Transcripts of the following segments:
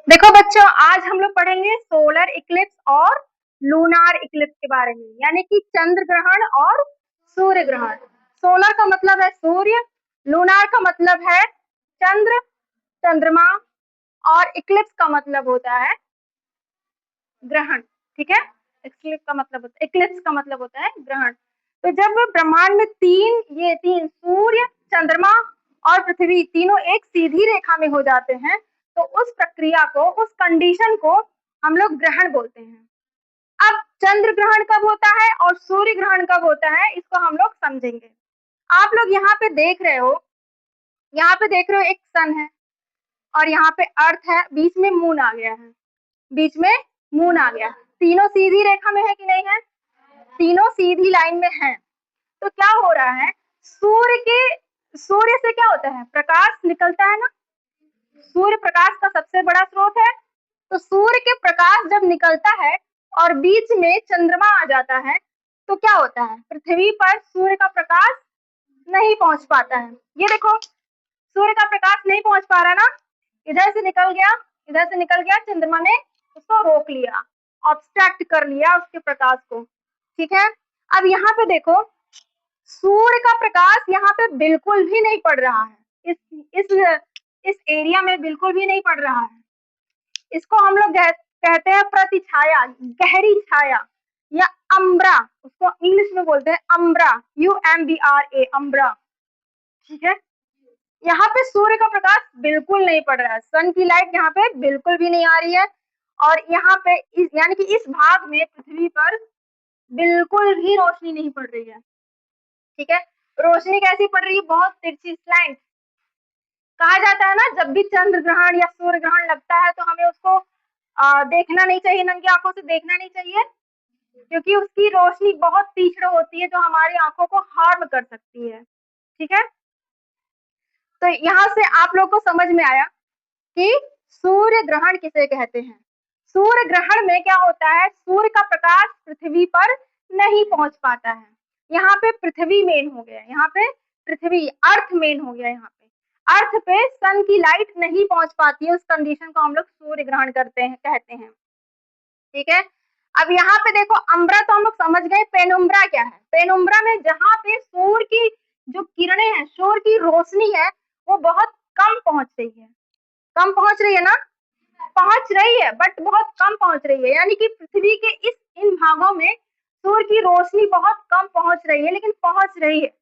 देखो बच्चों, आज हम लोग पढ़ेंगे सोलर इक्लिप्स और लूनार इक्लिप्स के बारे में, यानी कि चंद्र ग्रहण और सूर्य ग्रहण। सोलर का मतलब है सूर्य, लूनार का मतलब है चंद्र, चंद्रमा, और इक्लिप्स का मतलब होता है ग्रहण। ठीक है, इक्लिप्स का मतलब होता है ग्रहण। तो जब ब्रह्मांड में तीन सूर्य, चंद्रमा और पृथ्वी तीनों एक सीधी रेखा में हो जाते हैं, तो उस प्रक्रिया को, उस कंडीशन को हम लोग ग्रहण बोलते हैं। अब चंद्र ग्रहण कब होता है और सूर्य ग्रहण कब होता है, इसको हम लोग समझेंगे। आप लोग यहाँ पे देख रहे हो, एक सन है और यहाँ पे अर्थ है, बीच में मून आ गया है, तीनों सीधी रेखा में है कि नहीं है? तीनों सीधी लाइन में है। तो क्या हो रहा है, सूर्य से क्या होता है, प्रकाश निकलता है ना। सूर्य प्रकाश का सबसे बड़ा स्रोत है। तो सूर्य के प्रकाश जब निकलता है और बीच में चंद्रमा आ जाता है, तो क्या होता है, पृथ्वी पर सूर्य का प्रकाश नहीं पहुंच पाता है। ये देखो, सूर्य का प्रकाश नहीं पहुंच पा रहा ना, इधर से निकल गया, चंद्रमा ने उसको रोक लिया, ऑब्स्ट्रैक्ट कर लिया उसके प्रकाश को। ठीक है, अब यहाँ पे देखो, सूर्य का प्रकाश यहाँ पे बिल्कुल भी नहीं पड़ रहा है, इस एरिया में बिल्कुल भी नहीं पड़ रहा है। इसको हम लोग कहते हैं प्रतिछाया, गहरी छाया या अम्ब्रा, उसको इंग्लिश में बोलते हैं अम्ब्रा, UMBRA, अम्ब्रा। ठीक है, यहाँ पे सूर्य का प्रकाश बिल्कुल नहीं पड़ रहा है, सन की लाइट यहाँ पे बिल्कुल भी नहीं आ रही है, और यहाँ पे यानी कि इस भाग में पृथ्वी पर बिल्कुल भी रोशनी नहीं पड़ रही है। ठीक है, रोशनी कैसी पड़ रही है, बहुत तिरछी स्लैंट। कहा जाता है ना, जब भी चंद्र ग्रहण या सूर्य ग्रहण लगता है तो हमें उसको देखना नहीं चाहिए, नंगी आंखों से देखना नहीं चाहिए, क्योंकि उसकी रोशनी बहुत तीक्ष्ण होती है जो हमारी आंखों को हार्म कर सकती है। ठीक है, तो यहाँ से आप लोग को समझ में आया कि सूर्य ग्रहण किसे कहते हैं। सूर्य ग्रहण में क्या होता है, सूर्य का प्रकाश पृथ्वी पर नहीं पहुंच पाता है। यहाँ पे पृथ्वी मेन हो गया, अर्थ मेन हो गया। यहाँ पे अर्थ पे सन की लाइट नहीं पहुंच पाती है, उस कंडीशन को हम लोग सूर्य ग्रहण कहते हैं। ठीक है, अब यहाँ पे देखो, अम्ब्रा तो हम लोग समझ गए, पेनुम्ब्रा क्या है? पेनुम्ब्रा में जहाँ पे सूर्य की जो किरणें हैं, सूर्य की रोशनी है, वो बहुत कम पहुंच रही है ना, पहुंच रही है बट बहुत कम पहुंच रही है, यानी कि पृथ्वी के इन भागों में सूर्य की रोशनी बहुत कम पहुंच रही है, लेकिन पहुंच रही है।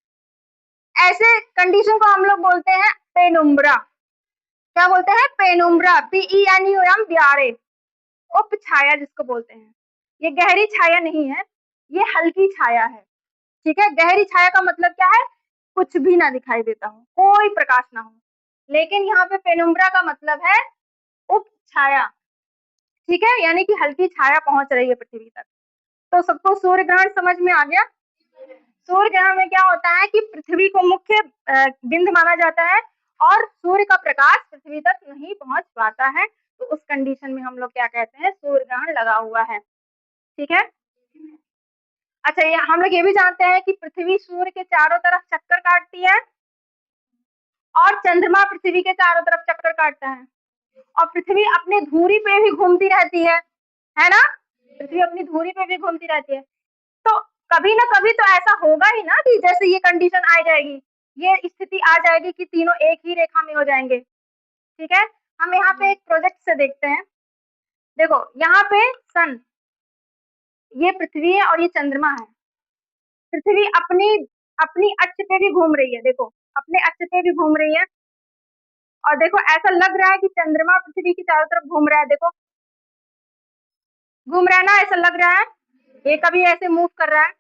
ऐसे कंडीशन को हम लोग बोलते हैं पेनुम्ब्रा। क्या बोलते हैं? पेनुम्ब्रा, PENUM, उप छाया जिसको बोलते हैं। ये गहरी छाया नहीं है, ये हल्की छाया है। ठीक है, गहरी छाया का मतलब क्या है, कुछ भी ना दिखाई देता हो, कोई प्रकाश ना हो, लेकिन यहाँ पे पेनुम्ब्रा का मतलब है उप छाया। ठीक है, यानी कि हल्की छाया पहुंच रही है पृथ्वी तक। तो सबको सूर्य ग्रहण समझ में आ गया। सूर्य ग्रहण में क्या होता है कि पृथ्वी को मुख्य बिंदु माना जाता है और सूर्य का प्रकाश पृथ्वी तक नहीं पहुंच पाता है, तो उस कंडीशन में हम लोग क्या कहते हैं, सूर्य ग्रहण लगा हुआ है। ठीक है, अच्छा, ये हम लोग ये भी जानते हैं कि पृथ्वी सूर्य के चारों तरफ चक्कर काटती है और चंद्रमा पृथ्वी के चारों तरफ चक्कर काटता है, और पृथ्वी अपनी धुरी पे भी घूमती रहती है ना? पृथ्वी अपनी धुरी पे भी घूमती रहती है। तो कभी ना कभी तो ऐसा होगा ही ना कि जैसे ये कंडीशन आ जाएगी, ये स्थिति आ जाएगी कि तीनों एक ही रेखा में हो जाएंगे। ठीक है, हम यहाँ पे एक प्रोजेक्ट से देखते हैं। देखो, यहाँ पे सन, ये पृथ्वी है और ये चंद्रमा है। पृथ्वी अपनी अपनी अक्ष पे भी घूम रही है, देखो अपने अक्ष पे भी घूम रही है, और देखो ऐसा लग रहा है कि चंद्रमा पृथ्वी की चारों तरफ घूम रहा है। देखो घूम रहा है ना, ऐसा लग रहा है, ये कभी ऐसे मूव कर रहा है,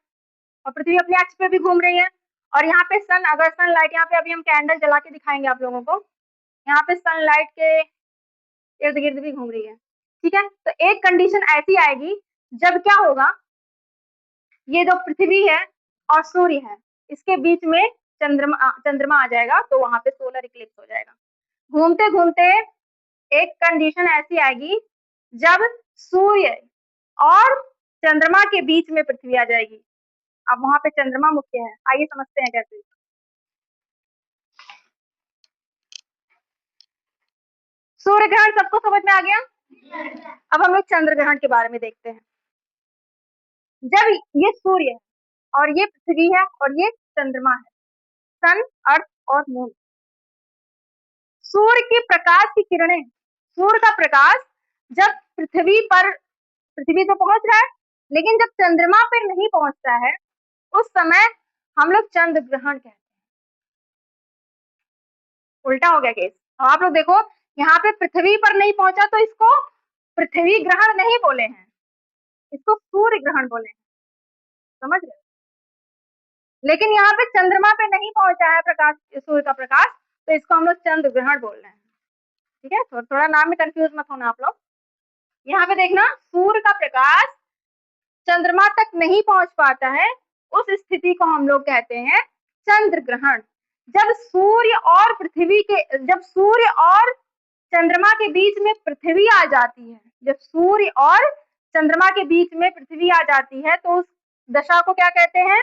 और पृथ्वी अपने अक्ष पे भी घूम रही है। और यहाँ पे सन, अगर सन लाइट, यहाँ पे अभी हम कैंडल जला के दिखाएंगे आप लोगों को, यहाँ पे सन लाइट के इर्द गिर्द भी घूम रही है। ठीक है, तो एक कंडीशन ऐसी आएगी जब क्या होगा, ये जो पृथ्वी है और सूर्य है, इसके बीच में चंद्रमा आ जाएगा, तो वहां पे सोलर इक्लिप्स हो जाएगा। घूमते घूमते एक कंडीशन ऐसी आएगी जब सूर्य और चंद्रमा के बीच में पृथ्वी आ जाएगी। अब वहां पे चंद्रमा मुख्य है, आइए समझते हैं कैसे। सूर्य ग्रहण सबको समझ में आ गया? अब हम लोग चंद्र ग्रहण के बारे में देखते हैं। जब ये सूर्य है और ये पृथ्वी है और ये चंद्रमा है, सन, अर्थ और मून। सूर्य के प्रकाश की किरणें, सूर्य का प्रकाश जब पृथ्वी तो पहुंच रहा है, लेकिन जब चंद्रमा पर नहीं पहुंचता है उस समय हम लोग चंद्र ग्रहण कहते हैं। उल्टा हो गया केस। और आप लोग देखो यहाँ पे पृथ्वी पर नहीं पहुंचा तो इसको पृथ्वी ग्रहण नहीं बोले हैं, इसको सूर्य ग्रहण बोले हैं, समझ रहे? लेकिन यहाँ पे चंद्रमा पे नहीं पहुंचा है प्रकाश, सूर्य का प्रकाश, तो इसको हम लोग चंद्र ग्रहण बोल रहे हैं। ठीक है, तो थोड़ा नाम में कंफ्यूज मत होना आप लोग। यहाँ पे देखना, सूर्य का प्रकाश चंद्रमा तक नहीं पहुंच पाता है, उस स्थिति को हम लोग कहते हैं चंद्र ग्रहण। जब सूर्य और चंद्रमा के बीच में पृथ्वी आ जाती है, जब सूर्य और चंद्रमा के बीच में पृथ्वी आ जाती है तो उस दशा को क्या कहते हैं?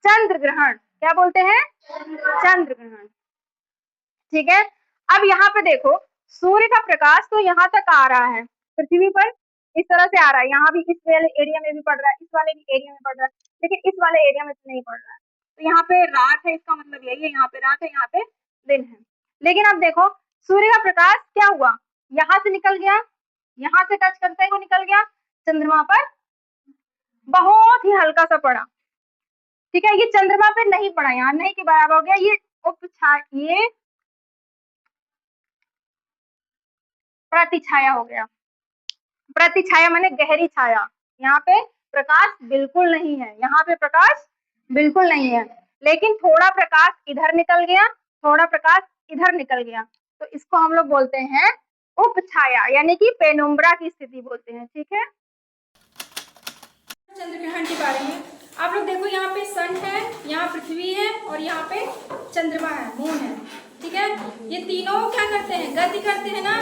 चंद्र ग्रहण। क्या बोलते हैं? चंद्र ग्रहण। ठीक है, अब यहाँ पे देखो, सूर्य का प्रकाश तो यहाँ तक आ रहा है, पृथ्वी पर इस तरह से आ रहा है, यहाँ भी इस वाले एरिया में भी पड़ रहा है, इस वाले भी एरिया में पड़ रहा है, लेकिन इस वाले एरिया में तो नहीं पड़ रहा है। तो यहाँ पे रात है, इसका मतलब यही है, यहाँ पे रात है, यहाँ पे दिन है। लेकिन अब देखो, सूर्य का प्रकाश क्या हुआ, यहाँ से निकल गया, यहाँ से टच करते हुए निकल गया, चंद्रमा पर बहुत ही हल्का सा पड़ा। ठीक है, ये चंद्रमा पे नहीं पड़ा, यहाँ नहीं के बराबर हो गया, ये प्रतिछाया हो गया। प्रतिछाया माने गहरी छाया, यहाँ पे प्रकाश बिल्कुल नहीं है, यहाँ पे प्रकाश बिल्कुल नहीं है, लेकिन थोड़ा प्रकाश इधर निकल गया, थोड़ा प्रकाश इधर निकल गया, तो इसको हम लोग बोलते हैं उपछाया, यानी कि पेनुम्ब्रा की स्थिति बोलते हैं। ठीक है, चंद्र ग्रहण के बारे में आप लोग देखो, यहाँ पे सन है, यहाँ पृथ्वी है और यहाँ पे चंद्रमा है, मून है। ठीक है, ये तीनों क्या करते हैं? गति करते हैं ना।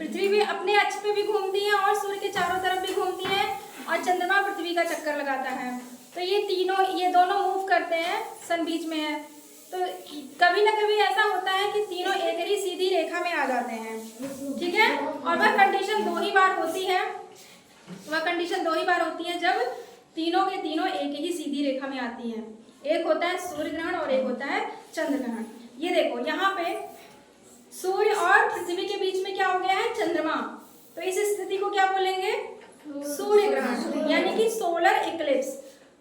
पृथ्वी भी अपने अक्ष पे भी घूमती है और सूर्य के चारों तरफ भी घूमती है और चंद्रमा पृथ्वी का चक्कर लगाता है। तो ये दोनों मूव करते हैं, सन बीच में है, तो कभी ना कभी ऐसा होता है कि तीनों एक ही सीधी रेखा में आ जाते हैं। ठीक है, और वह कंडीशन दो ही बार होती है जब तीनों के तीनों एक ही सीधी रेखा में आती हैं। एक होता है सूर्य ग्रहण और एक होता है चंद्र ग्रहण। ये देखो, यहाँ पे सूर्य और पृथ्वी के बीच में क्या हो गया है? चंद्रमा। तो इस स्थिति को क्या बोलेंगे? सूर्य ग्रहण, यानी कि सोलर इक्लिप्स।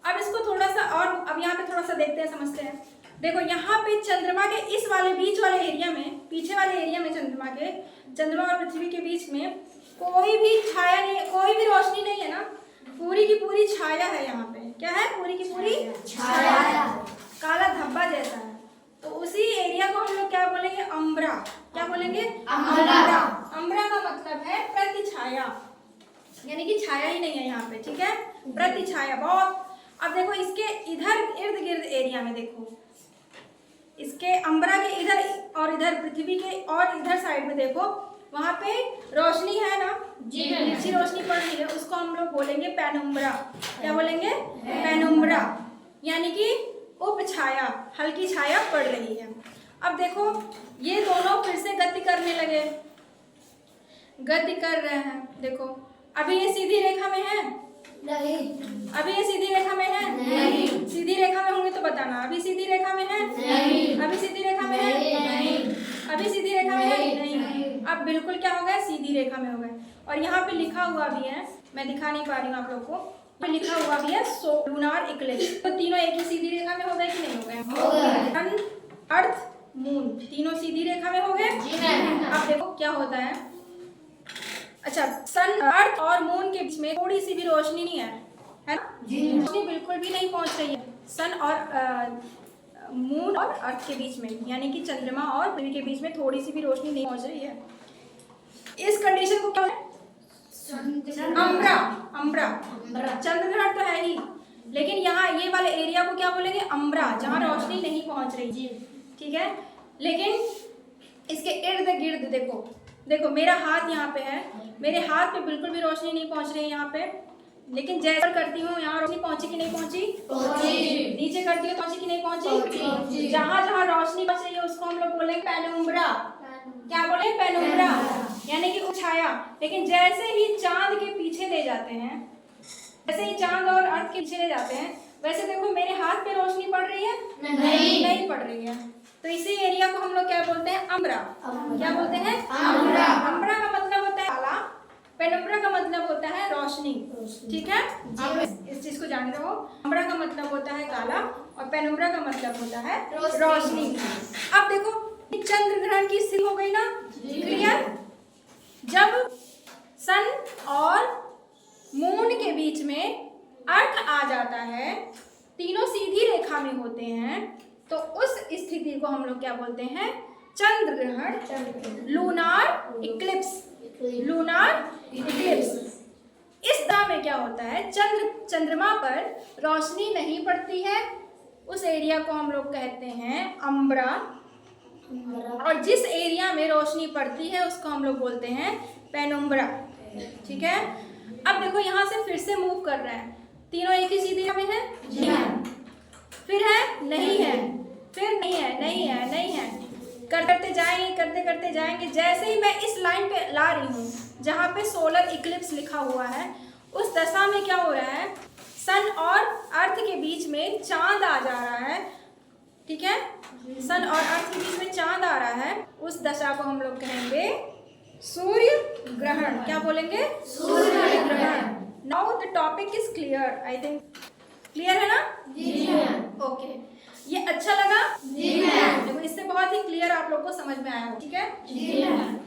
अब इसको थोड़ा सा और अब यहाँ पे थोड़ा सा देखते हैं, समझते हैं। देखो, यहाँ पे चंद्रमा के इस वाले बीच वाले एरिया में, पीछे वाले एरिया में चंद्रमा और पृथ्वी के बीच में कोई भी छाया नहीं, कोई भी रोशनी नहीं है ना, पूरी की पूरी छाया है। यहाँ पे क्या है? पूरी की पूरी छाया, काला धब्बा जैसा है। तो उसी एरिया को हम लोग क्या बोलेंगे? अम्ब्रा। क्या बोलेंगे? अम्ब्रा। अम्ब्रा का मतलब है प्रतिछाया, यानी कि छाया ही नहीं है यहाँ पे। ठीक है, प्रतिछाया बहुत। अब देखो, इसके इधर इर्द गिर्द एरिया में देखो, इसके अम्ब्रा के इधर और इधर पृथ्वी के और इधर साइड में देखो, वहाँ पे रोशनी है ना, अच्छी रोशनी पड़ रही है, उसको हम लोग बोलेंगे पेनुम्ब्रा। क्या बोलेंगे? पेनुम्ब्रा, यानी कि उपछाया, हल्की छाया पड़ रही है। अब देखो, ये दोनों फिर से गति करने लगे, गति कर रहे हैं। देखो, अभी ये सीधी रेखा में है? नहीं। अभी ये सीधी रेखा में है? नहीं। सीधी रेखा में होंगे तो बताना। अभी सीधी रेखा में है? नहीं। अभी सीधी रेखा में है? नहीं। अभी सीधी रेखा में है? नहीं। अब बिल्कुल क्या हो गया? सीधी रेखा में हो गए। और यहाँ पे लिखा हुआ भी है, मैं दिखा नहीं पा रही हूँ आप लोग को, पे लिखा हुआ भी है लूनार इक्लिप्स। तो तीनों एक ही सीधी रेखा में हो गए कि नहीं हो गए? सन, अर्थ, मून तीनों सीधी रेखा में हो गए। अब देखो क्या होता है। अच्छा, सन, अर्थ और मून के बीच में थोड़ी सी भी रोशनी नहीं है ना? रोशनी बिल्कुल भी नहीं पहुंच रही है सन और मून और अर्थ के बीच में, यानी कि चंद्रमा और पृथ्वी के बीच में थोड़ी सी भी रोशनी नहीं पहुंच रही है। इस कंडीशन को क्या है? अम्ब्रा। अम्ब्रा, चंद्र ग्रहण तो है ही, लेकिन यहाँ ये वाले एरिया को क्या बोलेंगे? अम्ब्रा, जहाँ रोशनी नहीं पहुंच रही। ठीक है, लेकिन इसके इर्द गिर्द देखो, देखो मेरा हाथ यहाँ पे है, मेरे हाथ पे बिल्कुल भी रोशनी नहीं पहुंच रही है यहाँ पे, लेकिन जैसा करती हूँ यहाँ रोशनी पहुंची कि नहीं पहुंची? नीचे करती हूँ पहुंची कि नहीं पहुंची? जहाँ जहाँ रोशनी पहुंच रही है उसको हम लोग बोलेंगे पेनुम्ब्रा। क्या बोले, पेनुम्ब्रा, यानी कि छाया। लेकिन जैसे ही चांद के पीछे ले जाते हैं, जैसे ही चांद और अर्थ के पीछे ले जाते हैं, वैसे देखो मेरे हाथ पे रोशनी पड़ रही है, नहीं पड़ रही है। तो इसी एरिया को हम लोग क्या बोलते हैं, अम्ब्रा। क्या बोलते हैं, अम्ब्रा। अम्ब्रा का मतलब होता है काला, पेनुम्ब्रा का मतलब होता है रोशनी। ठीक है, आप इस चीज को जान रहे हो। अम्ब्रा का मतलब होता है काला और पेनुम्ब्रा का मतलब होता है रोशनी। अब देखो चंद्र ग्रहण की स्थिति हो गई ना, क्लियर। जब सन और मून के बीच में अर्थ आ जाता है, तीनों सीधी रेखा में होते हैं, तो उस स्थिति को हम लोग क्या बोलते हैं, चंद्र ग्रहण, लूनार इक्लिप्स। Lunar Eclipse. इस तरह में क्या होता है, चंद्रमा पर रोशनी नहीं पड़ती है, उस एरिया को हम लोग कहते हैं अम्ब्रा। और जिस एरिया में रोशनी पड़ती है उसको हम लोग बोलते हैं पेनुम्ब्रा। ठीक है, अब देखो यहाँ से फिर से मूव कर रहे हैं, तीनों एक ही सीधी में है, जी है, फिर है, नहीं है, फिर नहीं है, नहीं है, नहीं है, करते जाएंगे, करते करते जाएंगे। जैसे ही मैं इस लाइन पे ला रही हूँ जहाँ पे सोलर इक्लिप्स लिखा हुआ है, उस दशा में क्या हो रहा है, सन और अर्थ के बीच में चांद आ जा रहा है। ठीक है, सन और अर्थ के बीच में चांद आ रहा है, उस दशा को हम लोग कहेंगे सूर्य ग्रहण। क्या बोलेंगे, सूर्य ग्रहण। Now the topic is clear, I think clear है ना, जी मैम। ओके, ये अच्छा लगा, जी मैम। देखो इससे बहुत ही क्लियर आप लोग को समझ में आया हो, ठीक है, जी मैम।